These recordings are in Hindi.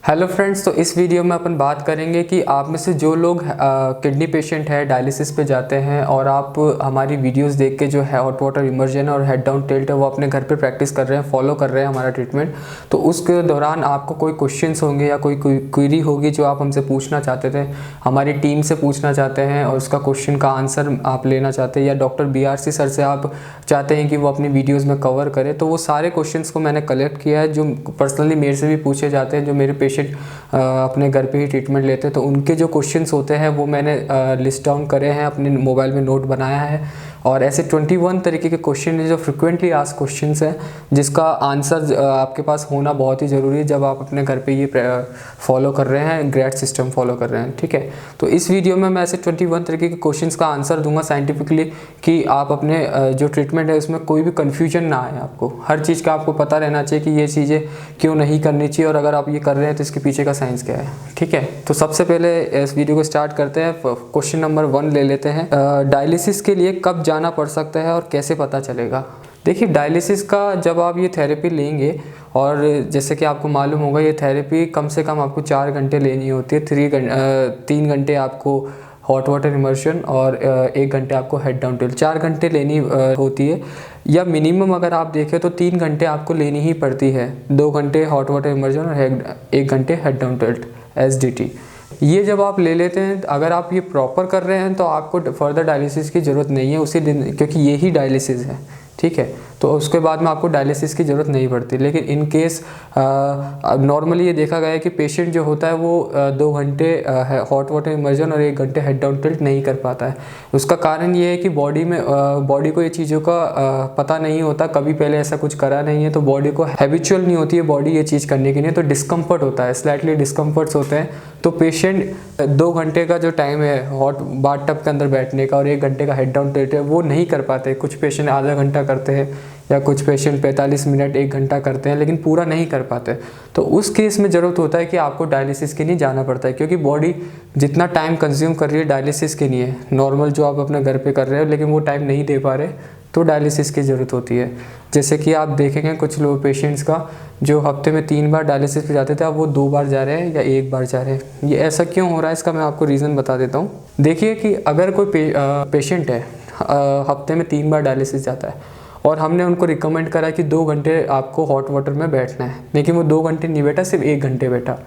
हेलो फ्रेंड्स, तो इस वीडियो में अपन बात करेंगे कि आप में से जो लोग किडनी पेशेंट है, डायलिसिस पे जाते हैं और आप हमारी वीडियोस देख के जो है हॉट वाटर इमर्जन और हेड डाउन टिल्ट है वो अपने घर पे प्रैक्टिस कर रहे हैं, फॉलो कर रहे हैं हमारा ट्रीटमेंट। तो उसके दौरान आपको कोई क्वेश्चंस होंगे या कोई क्वेरी होगी जो आप हमसे पूछना चाहते थे, हमारी टीम से पूछना चाहते हैं और उसका क्वेश्चन का आंसर आप लेना चाहते हैं, या डॉक्टर BRC सर से आप चाहते हैं कि वो अपनी वीडियोज़ में कवर करें, तो वो सारे क्वेश्चन को मैंने कलेक्ट किया है जो पर्सनली मेरे से भी पूछे जाते हैं। जो मेरे पेशेंट अपने घर पे ही ट्रीटमेंट लेते हैं तो उनके जो क्वेश्चंस होते हैं वो मैंने लिस्ट डाउन करे हैं, अपने मोबाइल में नोट बनाया है। और ऐसे 21 तरीके के क्वेश्चन हैं जो फ्रिक्वेंटली आस्क्ड क्वेश्चंस हैं, जिसका आंसर आपके पास होना बहुत ही ज़रूरी है जब आप अपने घर पे ये फॉलो कर रहे हैं, ग्रेड सिस्टम फॉलो कर रहे हैं। ठीक है, तो इस वीडियो में मैं ऐसे 21 तरीके के क्वेश्चंस का आंसर दूंगा साइंटिफिकली, कि आप अपने जो ट्रीटमेंट है उसमें कोई भी कन्फ्यूजन ना आए। आपको हर चीज़ का आपको पता रहना चाहिए कि ये चीज़ें क्यों नहीं करनी चाहिए और अगर आप ये कर रहे हैं तो इसके पीछे का साइंस क्या है। ठीक है, तो सबसे पहले इस वीडियो को स्टार्ट करते हैं। क्वेश्चन नंबर 1 ले लेते हैं। डायलिसिस के लिए कब जाना पड़ सकता है और कैसे पता चलेगा? देखिए, डायलिसिस का जब आप ये थेरेपी लेंगे, और जैसे कि आपको मालूम होगा ये थेरेपी कम से कम आपको 4 घंटे लेनी होती है। 3 घंटे आपको हॉट वाटर इमर्शन और 1 घंटे आपको हेड डाउन टिल्ट, 4 घंटे लेनी होती है। या मिनिमम अगर आप देखें तो 3 घंटे आपको लेनी ही पड़ती है। 2 घंटे हॉट वाटर इमर्शन और 1 घंटे हेड डाउन टिल्ट SDT। ये जब आप ले लेते हैं, अगर आप ये प्रॉपर कर रहे हैं तो आपको फर्दर डायलिसिस की ज़रूरत नहीं है उसी दिन, क्योंकि ये ही डायलिसिस है। ठीक है, तो उसके बाद में आपको डायलिसिस की ज़रूरत नहीं पड़ती। लेकिन इन केस नॉर्मली ये देखा गया है कि पेशेंट जो होता है वो 2 घंटे हॉट वाटर इमर्जन और 1 घंटे हेड डाउन टिल्ट नहीं कर पाता है। उसका कारण ये है कि बॉडी को ये चीज़ों का पता नहीं होता, कभी पहले ऐसा कुछ करा नहीं है, तो बॉडी को हैबिचुअल नहीं होती है बॉडी ये चीज़ करने के लिए, तो डिस्कम्फर्ट होता है, स्लाइटली डिस्कम्फर्ट्स होते हैं। तो पेशेंट 2 घंटे का जो टाइम है हॉट बाथ टब के अंदर बैठने का और 1 घंटे का हेड डाउन टिल्ट है वो नहीं कर पाते। कुछ पेशेंट आधा घंटा करते हैं या कुछ पेशेंट 45 मिनट 1 घंटा करते हैं, लेकिन पूरा नहीं कर पाते। तो उस केस में ज़रूरत होता है कि आपको डायलिसिस के लिए जाना पड़ता है, क्योंकि बॉडी जितना टाइम कंज्यूम कर रही है डायलिसिस के लिए, नॉर्मल जो आप अपने घर पे कर रहे हो लेकिन वो टाइम नहीं दे पा रहे, तो डायलिसिस की ज़रूरत होती है। जैसे कि आप देखेंगे कुछ लोग पेशेंट्स का जो हफ्ते में 3 बार डायलिसिस पे जाते थे, अब वो 2 बार जा रहे हैं या 1 बार जा रहे हैं। ये ऐसा क्यों हो रहा है, इसका मैं आपको रीज़न बता देता हूँ। देखिए कि अगर कोई पेशेंट है हफ्ते में 3 बार डायलिसिस जाता है और हमने उनको रिकमेंड करा कि 2 घंटे आपको हॉट वाटर में बैठना है, लेकिन वो 2 घंटे नहीं बैठा, सिर्फ 1 घंटे बैठा।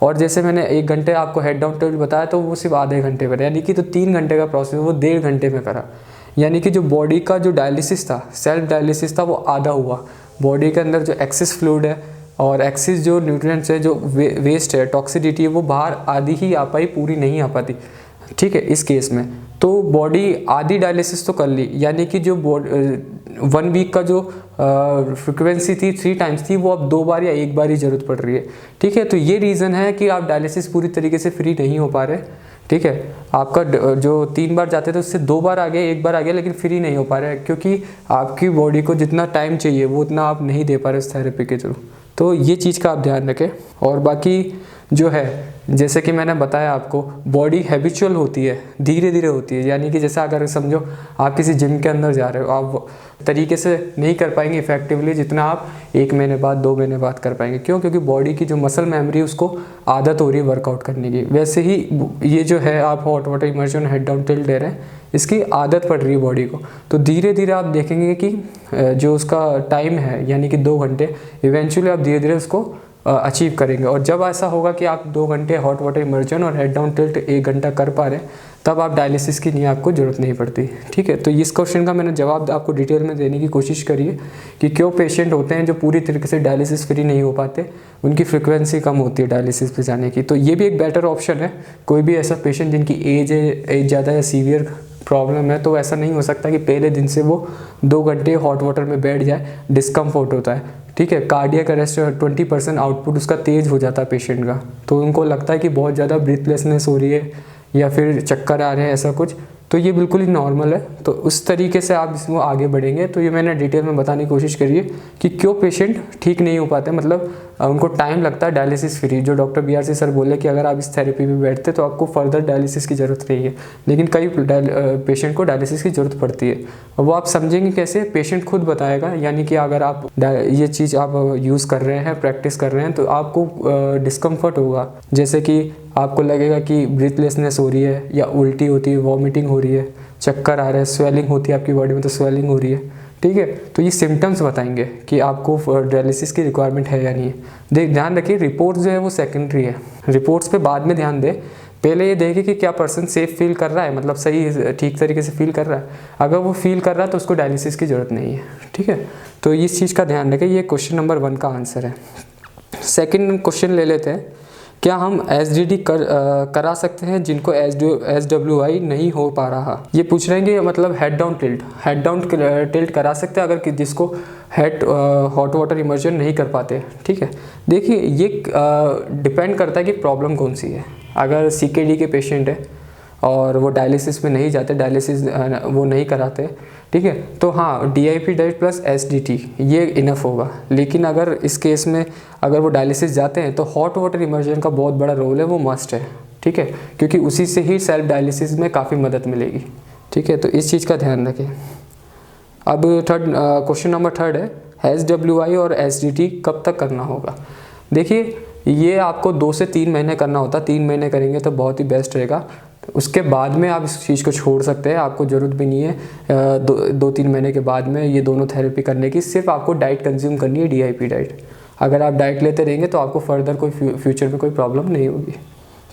और जैसे मैंने 1 घंटे आपको हेड डाउन टिल्ट बताया तो वो सिर्फ आधे घंटे बैठा, यानी कि तो 3 घंटे का प्रोसेस वो 1.5 घंटे में करा। यानी कि जो बॉडी का जो डायलिसिस था, सेल्फ डायलिसिस था, वो आधा हुआ। बॉडी के अंदर जो एक्सेस फ्लूइड है और एक्सेस जो न्यूट्रिएंट्स है, जो वेस्ट है, टॉक्सिसिटी है, वो बाहर आधी ही आ पाई, पूरी नहीं आ पाती। ठीक है, इस केस में तो बॉडी आधी डायलिसिस तो कर ली, यानी कि जो 1 वीक का जो फ्रिक्वेंसी थी 3 टाइम्स थी, वो अब 2 बार या 1 बार ही ज़रूरत पड़ रही है। ठीक है, तो ये रीज़न है कि आप डायलिसिस पूरी तरीके से फ्री नहीं हो पा रहे। ठीक है, आपका जो 3 बार जाते थे उससे 2 बार आ गया, 1 बार आ गया, लेकिन फ्री नहीं हो पा रहे हैं, क्योंकि आपकी बॉडी को जितना टाइम चाहिए वो उतना आप नहीं दे पा रहे उस थेरेपी के थ्रू। तो ये चीज़ का आप ध्यान रखें। और बाकी जो है, जैसे कि मैंने बताया आपको, बॉडी हैबिचुअल होती है, धीरे धीरे होती है। यानी कि जैसा अगर समझो आप किसी जिम के अंदर जा रहे हो, आप तरीके से नहीं कर पाएंगे इफेक्टिवली जितना आप 1 महीने बाद 2 महीने बाद कर पाएंगे। क्यों? क्योंकि बॉडी की जो मसल मेमोरी उसको आदत हो रही है वर्कआउट करने की। वैसे ही ये जो है आप hot water immersion head down tilt ले रहे हैं, इसकी आदत पड़ रही है बॉडी को। तो धीरे धीरे आप देखेंगे कि जो उसका टाइम है यानी कि 2 घंटे, इवेंचुअली आप धीरे धीरे उसको अचीव करेंगे। और जब ऐसा होगा कि आप 2 घंटे हॉट वाटर इमर्जन और हेड डाउन टिल्ट 1 घंटा कर पा रहे हैं, तब आप डायलिसिस की नहीं, आपको ज़रूरत नहीं पड़ती। ठीक है, तो इस क्वेश्चन का मैंने जवाब आपको डिटेल में देने की कोशिश करी है कि क्यों पेशेंट होते हैं जो पूरी तरीके से डायलिसिस फ्री नहीं हो पाते, उनकी फ्रिक्वेंसी कम होती है डायलिसिस पे जाने की। तो ये भी एक बेटर ऑप्शन है। कोई भी ऐसा पेशेंट जिनकी एज ज़्यादा या सीवियर प्रॉब्लम है, तो ऐसा नहीं हो सकता कि पहले दिन से वो 2 घंटे हॉट वाटर में बैठ जाए, डिस्कम्फर्ट होता है। ठीक है, कार्डियक अरेस्ट 20% आउटपुट उसका तेज़ हो जाता है पेशेंट का, तो उनको लगता है कि बहुत ज़्यादा ब्रीथलेसनेस हो रही है या फिर चक्कर आ रहे हैं, ऐसा कुछ। तो ये बिल्कुल ही नॉर्मल है। तो उस तरीके से आप इसमें आगे बढ़ेंगे। तो ये मैंने डिटेल में बताने की कोशिश करी है कि क्यों पेशेंट ठीक नहीं हो पाते, मतलब उनको टाइम लगता है डायलिसिस फ्री। जो डॉक्टर BRC सर बोले कि अगर आप इस थेरेपी पे बैठते तो आपको फर्दर डायलिसिस की ज़रूरत नहीं है, लेकिन कई पेशेंट को डायलिसिस की ज़रूरत पड़ती है। और वो आप समझेंगे कैसे, पेशेंट खुद बताएगा। यानी कि अगर आप ये चीज़ आप यूज़ कर रहे हैं, प्रैक्टिस कर रहे हैं, तो आपको डिस्कम्फर्ट होगा, जैसे कि आपको लगेगा कि ब्रीथलेसनेस हो रही है, या उल्टी होती है, वॉमिटिंग हो रही है, चक्कर आ रहा है, स्वेलिंग होती है आपकी बॉडी में, तो स्वेलिंग हो रही है, ठीक है। तो ये सिम्टम्स बताएंगे कि आपको डायलिसिस की रिक्वायरमेंट है या नहीं है। ध्यान रखिए, रिपोर्ट्स जो है वो सेकेंडरी है, रिपोर्ट्स पे बाद में ध्यान दें। पहले ये देखें कि क्या पर्सन सेफ फील कर रहा है, मतलब सही ठीक तरीके से फील कर रहा है। अगर वो फील कर रहा है तो उसको डायलिसिस की ज़रूरत नहीं है, ठीक है। तो इस चीज़ का ध्यान रखें। ये क्वेश्चन नंबर 1 का आंसर है। सेकेंड क्वेश्चन ले लेते हैं, क्या हम SDD करा सकते हैं जिनको SWI नहीं हो पा रहा। ये पूछ रहे हैं कि मतलब हेड डाउन टिल्ट करा सकते हैं अगर जिसको हॉट वाटर इमर्जन नहीं कर पाते, ठीक है। देखिए, ये डिपेंड करता है कि प्रॉब्लम कौन सी है। अगर CKD के पेशेंट है और वो डायलिसिस में नहीं जाते, डायलिसिस वो नहीं कराते, ठीक है, तो हाँ DIP डाइट प्लस SDT ये इनफ होगा। लेकिन अगर इस केस में अगर वो डायलिसिस जाते हैं तो हॉट वाटर इमर्जन का बहुत बड़ा रोल है, वो मस्ट है, ठीक है, क्योंकि उसी से ही सेल्फ डायलिसिस में काफ़ी मदद मिलेगी, ठीक है। तो इस चीज़ का ध्यान रखें। अब क्वेश्चन नंबर 3 है, SWI और SDT कब तक करना होगा। देखिए, ये आपको 2 से 3 महीने करना होता है। 3 महीने करेंगे तो बहुत ही बेस्ट रहेगा। उसके बाद में आप इस चीज़ को छोड़ सकते हैं, आपको ज़रूरत भी नहीं है 2-3 महीने के बाद में ये दोनों थेरेपी करने की। सिर्फ आपको डाइट कंज्यूम करनी है, DIP डाइट। अगर आप डाइट लेते रहेंगे तो आपको फर्दर कोई फ्यूचर में कोई प्रॉब्लम नहीं होगी,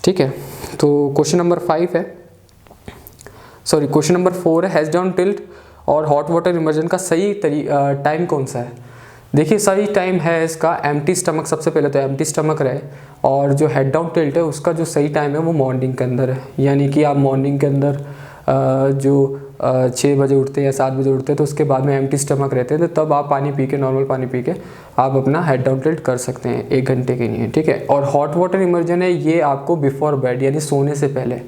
ठीक है। तो क्वेश्चन नंबर 4 है, हेड डाउन टिल्ट और हॉट वाटर इमर्जन का सही टाइम कौन सा है। देखिए, सही टाइम है इसका एम्प्टी स्टमक, सबसे पहले तो एम्प्टी स्टमक रहे। और जो हेड डाउन टिल्ट है उसका जो सही टाइम है वो मॉर्निंग के अंदर है। यानी कि आप मॉर्निंग के अंदर जो 6 बजे उठते हैं या 7 बजे उठते हैं, तो उसके बाद में एम्प्टी स्टमक रहते हैं, तो तब आप पानी पी के, नॉर्मल पानी पी के आप अपना हेड डाउन टिल्ट कर सकते हैं 1 घंटे के लिए, ठीक है। और हॉट वाटर इमर्जन है, ये आपको बिफोर बेड यानी सोने से पहले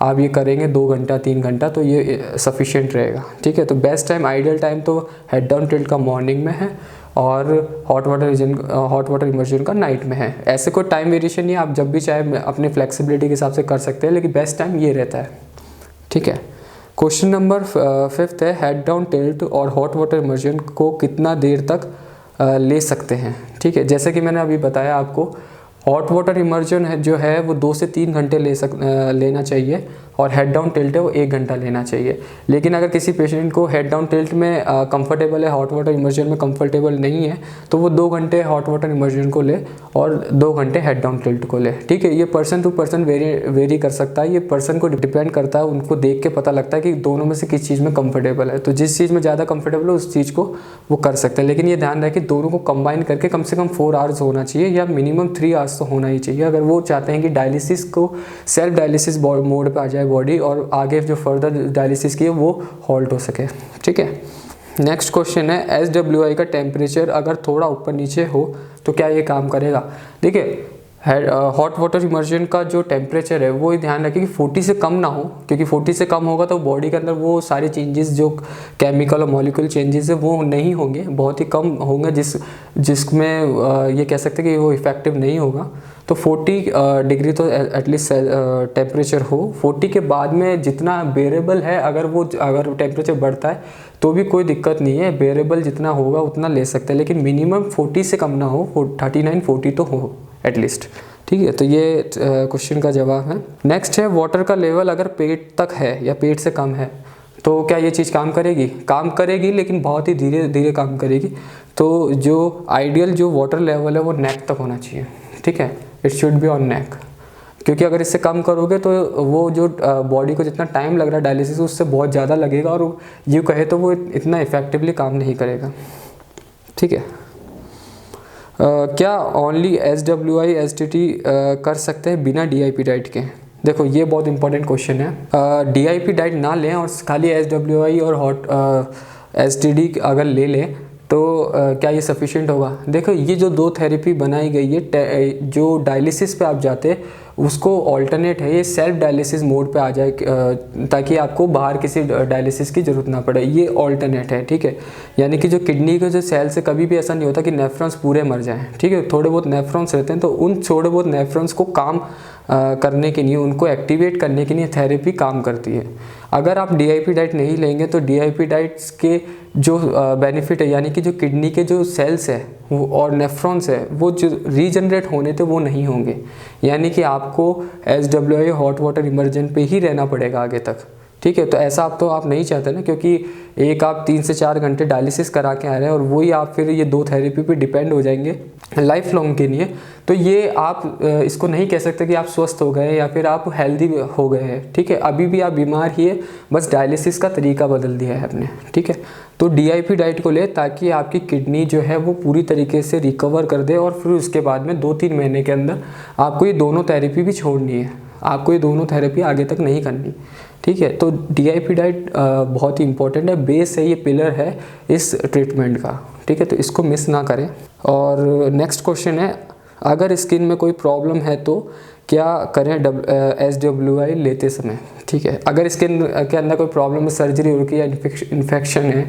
आप ये करेंगे 2 घंटा 3 घंटा, तो ये सफिशिएंट रहेगा, ठीक है। तो बेस्ट टाइम, आइडियल टाइम तो हेड डाउन टिल्ट का मॉर्निंग में है और हॉट वाटर इमर्जन का नाइट में है। ऐसे कोई टाइम वेरिएशन नहीं है, आप जब भी चाहे अपने फ्लेक्सिबिलिटी के हिसाब से कर सकते हैं, लेकिन बेस्ट टाइम ये रहता है, ठीक है। क्वेश्चन नंबर 5 है, हेड डाउन टिल्ट और हॉट वाटर इमर्जन को कितना देर तक ले सकते हैं, ठीक है। जैसे कि मैंने अभी बताया आपको, हॉट वाटर इमर्जन है जो है वो 2 से 3 घंटे लेना चाहिए, और हेड डाउन टिल्ट है वो 1 घंटा लेना चाहिए। लेकिन अगर किसी पेशेंट को हेड डाउन टिल्ट में कंफर्टेबल है, हॉट वाटर इमर्जन में कंफर्टेबल नहीं है, तो वो 2 घंटे हॉट वाटर इमर्जन को ले और 2 घंटे हेड डाउन टिल्ट को ले, ठीक है। ये पर्सन टू पर्सन वेरी कर सकता है, ये पर्सन को डिपेंड करता है। उनको देख के पता लगता है कि दोनों में से किस चीज़ में कंफर्टेबल है, तो जिस चीज़ में ज़्यादा कंफर्टेबल है उस चीज़ को वो कर सकते हैं। लेकिन ये ध्यान रखें कि दोनों को कंबाइन करके कम से कम 4 आवर्स होना चाहिए, या मिनिमम 3 आवर्स तो होना ही चाहिए, अगर वो चाहते हैं कि डायलिसिस को सेल्फ डायलिसिस मोड पर आ जाए बॉडी, और आगे जो फर्दर डायलिसिस की है वो हॉल्ट हो सके, ठीक है। नेक्स्ट क्वेश्चन है, SWI का टेम्परेचर अगर थोड़ा ऊपर नीचे हो तो क्या ये काम करेगा। देखिए, हॉट वाटर इमर्जन का जो टेम्परेचर है वो ध्यान रखें कि 40 से कम ना हो, क्योंकि 40 से कम होगा तो बॉडी के अंदर वो सारे चेंजेस जो केमिकल और मॉलिक्यूल चेंजेस है वो नहीं होंगे, बहुत ही कम होंगे, जिसमें ये कह सकते हैं कि वो इफेक्टिव नहीं होगा। तो 40 डिग्री तो एटलीस्ट टेम्परेचर हो। 40 के बाद में जितना बेरेबल है, अगर टेम्परेचर बढ़ता है तो भी कोई दिक्कत नहीं है, बेरेबल जितना होगा उतना ले सकते हैं, लेकिन मिनिमम 40 से कम ना हो, 39-40 तो हो एटलीस्ट, ठीक है। तो ये क्वेश्चन का जवाब है। नेक्स्ट है, वाटर का लेवल अगर पेट तक है या पेट से कम है तो क्या ये चीज़ काम करेगी। काम करेगी, लेकिन बहुत ही धीरे धीरे काम करेगी। तो जो आइडियल जो वाटर लेवल है वो नेक तक होना चाहिए, ठीक है, इट शुड बी ऑन नेक, क्योंकि अगर इससे कम करोगे तो वो जो बॉडी को जितना टाइम लग रहा है डायलिसिस उससे बहुत ज़्यादा लगेगा, और यूँ कहे तो वो इतना इफेक्टिवली काम नहीं करेगा, ठीक है। क्या ओनली SWI SDT कर सकते हैं बिना DIP डाइट के। देखो, ये बहुत इंपॉर्टेंट क्वेश्चन है। DIP डाइट ना लें और खाली SWI और हॉट STD अगर ले लें तो क्या ये सफिशिएंट होगा। देखो, ये जो 2 थेरेपी बनाई गई है, जो डायलिसिस पे आप जाते हैं उसको ऑल्टरनेट है ये सेल्फ डायलिसिस मोड पे आ जाए, ताकि आपको बाहर किसी डायलिसिस की ज़रूरत ना पड़े। ये ऑल्टरनेट है, ठीक है। यानी कि जो किडनी के जो सेल से कभी भी ऐसा नहीं होता कि नेफ्रॉन्स पूरे मर जाएं, ठीक है। थोड़े बहुत नेफ्रॉन्स रहते हैं, तो उन थोड़े बहुत नेफ्रॉन्स को काम करने के लिए, उनको एक्टिवेट करने के लिए थेरेपी काम करती है। अगर आप डीआईपी डाइट नहीं लेंगे तो डीआईपी डाइट्स के जो बेनिफिट है, यानी कि जो किडनी के जो सेल्स है वो और नेफ्रॉन्स है वो जो रीजनरेट होने थे वो नहीं होंगे। यानी कि आपको SWI हॉट वाटर इमर्जन पे ही रहना पड़ेगा आगे तक, ठीक है। तो ऐसा आप नहीं चाहते ना, क्योंकि एक आप 3 से 4 घंटे डायलिसिस करा के आ रहे हैं और वही आप फिर ये 2 थेरेपी पे डिपेंड हो जाएंगे लाइफ लॉन्ग के लिए। तो ये आप इसको नहीं कह सकते कि आप स्वस्थ हो गए या फिर आप हेल्दी हो गए हैं, ठीक है। अभी भी आप बीमार ही है, बस डायलिसिस का तरीका बदल दिया है आपने, ठीक है। तो डीआईपी डाइट को ले ताकि आपकी किडनी जो है वो पूरी तरीके से रिकवर कर दे, और फिर उसके बाद में 2-3 महीने के अंदर आपको ये दोनों थेरेपी भी छोड़नी है, आपको ये दोनों थेरेपी आगे तक नहीं करनी, ठीक है। तो डीआईपी डाइट बहुत ही इंपॉर्टेंट है, बेस है, ये पिलर है इस ट्रीटमेंट का, ठीक है। तो इसको मिस ना करें। और नेक्स्ट क्वेश्चन है, अगर स्किन में कोई प्रॉब्लम है तो क्या करें SWI लेते समय, ठीक है। अगर स्किन के अंदर कोई प्रॉब्लम है, सर्जरी हो रही है, इन्फेक्शन है,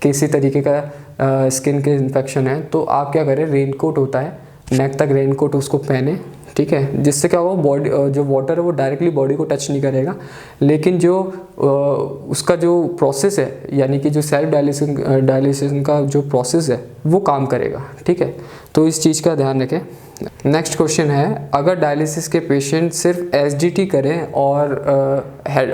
किसी तरीके का स्किन के इन्फेक्शन है, तो आप क्या करें, रेनकोट होता है, नेक तक रेनकोट उसको पहने, ठीक है। जिससे क्या होगा, बॉडी जो वाटर है वो डायरेक्टली बॉडी को टच नहीं करेगा, लेकिन जो उसका जो प्रोसेस है, यानी कि जो सेल्फ डायलिसिस का जो प्रोसेस है वो काम करेगा, ठीक है। तो इस चीज़ का ध्यान रखें। नेक्स्ट क्वेश्चन है, अगर डायलिसिस के पेशेंट सिर्फ SDT करें और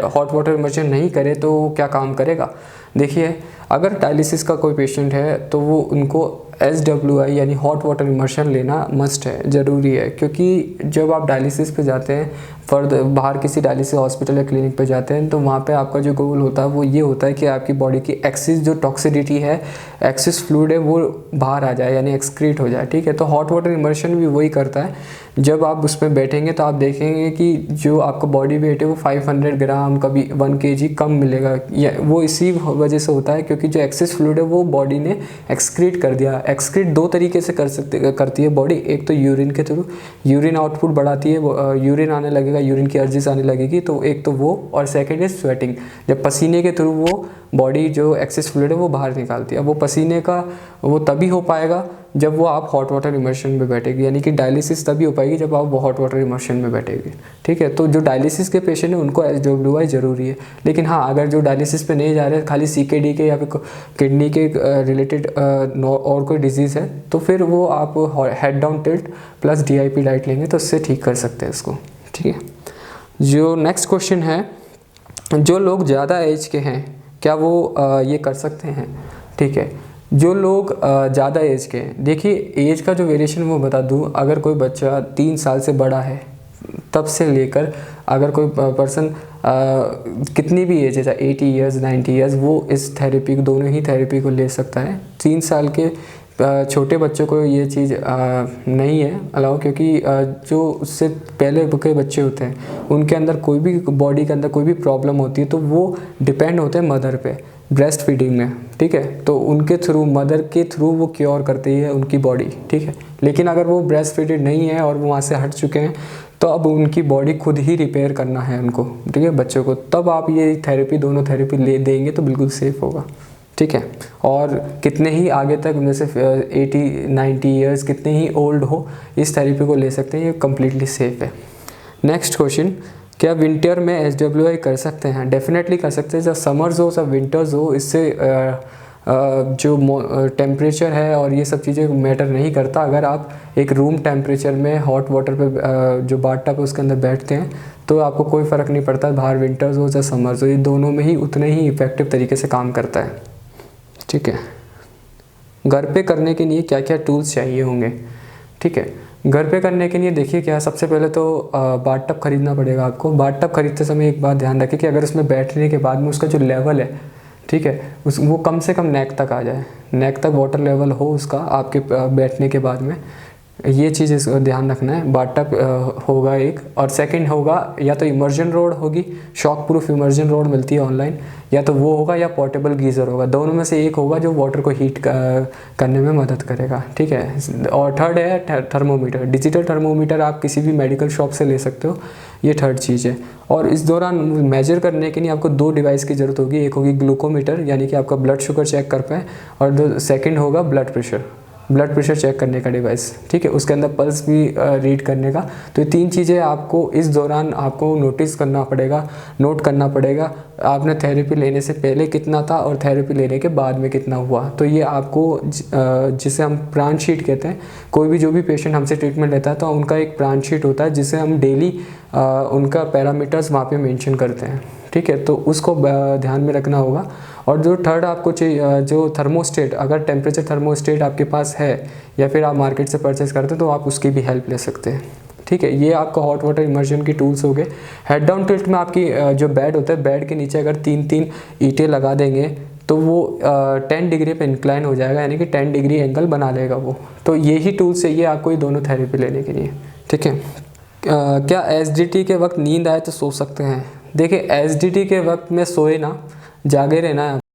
हॉट वाटर इमर्जन नहीं करे तो क्या काम करेगा। देखिए, अगर डायलिसिस का कोई पेशेंट है तो वो उनको SWI यानी हॉट वाटर इमर्शन लेना मस्ट है, ज़रूरी है। क्योंकि जब आप डायलिसिस पे जाते हैं, बाहर किसी डायलिसिस हॉस्पिटल या क्लिनिक पे जाते हैं, तो वहाँ पे आपका जो गोल होता है वो ये होता है कि आपकी बॉडी की एक्सिस जो टॉक्सिडिटी है, एक्सिस फ्लूइड है, वो बाहर आ जाए, यानी एक्सक्रीट हो जाए, ठीक है। तो हॉट वाटर इमर्शन भी वही करता है। जब आप उसमें बैठेंगे तो आप देखेंगे कि जो आपका बॉडी वेट है वो 500 ग्राम, कभी 1 kg कम मिलेगा। वो इसी वजह से होता है क्योंकि जो एक्सेस फ्लूइड है वो बॉडी ने एक्सक्रीट कर दिया। एक्सक्रीट 2 तरीके से करती है बॉडी, एक तो यूरिन के थ्रू, यूरिन आउटपुट बढ़ाती है, यूरिन आने लगेगा, यूरिन की अर्जिस आने लगेगी, तो एक तो वो, और सेकेंड इज स्वेटिंग, जब पसीने के थ्रू वो बॉडी जो एक्सेस फ्लूइड है वो बाहर निकालती है। वो पसीने का वो तभी हो पाएगा जब वो आप हॉट वाटर इमर्शन में बैठेगी, यानी कि डायलिसिस तभी हो पाएगी जब आप हॉट वाटर इमर्शन में बैठेगी, ठीक है। तो जो डायलिसिस के पेशेंट है उनको SWI ज़रूरी है। लेकिन हाँ, अगर जो डायलिसिस पे नहीं जा रहे, खाली CKD के या फिर किडनी के रिलेटेड और कोई डिजीज़ है, तो फिर वो आप head down tilt plus DIP diet लेंगे तो उससे ठीक कर सकते हैं इसको, ठीक है। जो नेक्स्ट क्वेश्चन है, जो लोग ज़्यादा एज के हैं क्या वो ये कर सकते हैं, ठीक है। जो लोग ज़्यादा एज के हैं, देखिए एज का जो वेरिएशन वो बता दूँ, अगर कोई बच्चा 3 साल से बड़ा है तब से लेकर अगर कोई पर्सन कितनी भी एज है, चाहे 80 ईयर्स 90 ईयर्स, वो इस थेरेपी को, दोनों ही थेरेपी को ले सकता है। 3 साल के छोटे बच्चों को ये चीज़ नहीं है अलाउ, क्योंकि जो उससे पहले के बच्चे होते हैं उनके अंदर कोई भी बॉडी के अंदर कोई भी प्रॉब्लम होती है तो वो डिपेंड होते हैं मदर पे, ब्रेस्ट फीडिंग में, ठीक है। तो उनके थ्रू, मदर के थ्रू वो क्योर करती है उनकी बॉडी, ठीक है। लेकिन अगर वो ब्रेस्ट फीडेड नहीं है और वो वहाँ से हट चुके हैं तो अब उनकी बॉडी खुद ही रिपेयर करना है उनको, ठीक है, बच्चों को। तब आप ये थेरेपी, दोनों थेरेपी ले देंगे तो बिल्कुल सेफ़ होगा, ठीक है। और कितने ही आगे तक, जैसे 80-90 ईयर्स, कितने ही ओल्ड हो, इस थेरेपी को ले सकते हैं, ये कम्प्लीटली सेफ़ है। नेक्स्ट क्वेश्चन, क्या विंटर में SWI कर सकते हैं। डेफिनेटली कर सकते हैं, जब समर्स हो, सब विंटर्स हो, इससे जो टेम्परेचर है और ये सब चीज़ें मैटर नहीं करता। अगर आप एक रूम टेम्परेचर में हॉट वाटर पे जो बाथ टब है उसके अंदर बैठते हैं तो आपको कोई फ़र्क नहीं पड़ता, बाहर विंटर्स हो या समर्स हो, ये दोनों में ही उतने ही इफ़ेक्टिव तरीके से काम करता है, ठीक है। घर पे करने के लिए क्या क्या टूल्स चाहिए होंगे, ठीक है। घर पे करने के लिए देखिए, क्या सबसे पहले तो बाथ टब खरीदना पड़ेगा आपको। बाथ टब खरीदते समय एक बात ध्यान रखें कि अगर उसमें बैठने के बाद में उसका जो लेवल है, ठीक है, वो कम से कम नेक तक आ जाए, नेक तक वाटर लेवल हो उसका आपके बैठने के बाद में, ये चीज़ इसको ध्यान रखना है। बाथटब होगा एक, और सेकंड होगा या तो इमर्जन रोड होगी, शॉक प्रूफ इमर्जन रोड मिलती है ऑनलाइन, या तो वो होगा या पोर्टेबल गीज़र होगा। दोनों में से एक होगा जो वाटर को हीट करने में मदद करेगा, ठीक है। और थर्ड है थर्मोमीटर। डिजिटल थर्मोमीटर आप किसी भी मेडिकल शॉप से ले सकते हो, ये थर्ड चीज़ है। और इस दौरान मेजर करने के लिए आपको 2 डिवाइस की ज़रूरत होगी। एक होगी ग्लूकोमीटर, यानी कि आपका ब्लड शुगर चेक कर पाए, और सेकंड होगा ब्लड प्रेशर चेक करने का डिवाइस, ठीक है। उसके अंदर पल्स भी रीड करने का। तो ये 3 चीज़ें आपको इस दौरान आपको नोटिस करना पड़ेगा, नोट करना पड़ेगा। आपने थेरेपी लेने से पहले कितना था और थेरेपी लेने के बाद में कितना हुआ। तो ये आपको जिसे हम प्राण शीट कहते हैं, कोई भी जो भी पेशेंट हमसे ट्रीटमेंट लेता है तो उनका एक प्राण शीट होता है जिसे हम डेली उनका पैरामीटर्स वहाँ पे मेंशन करते हैं, ठीक है। तो उसको ध्यान में रखना होगा। और जो थर्ड आपको चाहिए, जो थर्मोस्टेट, अगर टेम्परेचर थर्मोस्टेट आपके पास है या फिर आप मार्केट से परचेस करते हैं तो आप उसकी भी हेल्प ले सकते हैं, ठीक है। ये आपका हॉट वाटर इमर्जन की टूल्स हो गए। हेड डाउन टिल्ट में आपकी जो बेड होता है, बेड के नीचे अगर 3-3 ईंटें लगा देंगे तो वो 10 डिग्री पे इंक्लाइन हो जाएगा, यानी कि 10 डिग्री एंगल बना लेगा वो। तो यही टूल्स चाहिए आपको ये दोनों थेरेपी लेने के लिए, ठीक है। क्या एसडीटी के वक्त नींद आए तो सो सकते हैं? देखिए, एसडीटी के वक्त में सोए ना, जागे रहना है।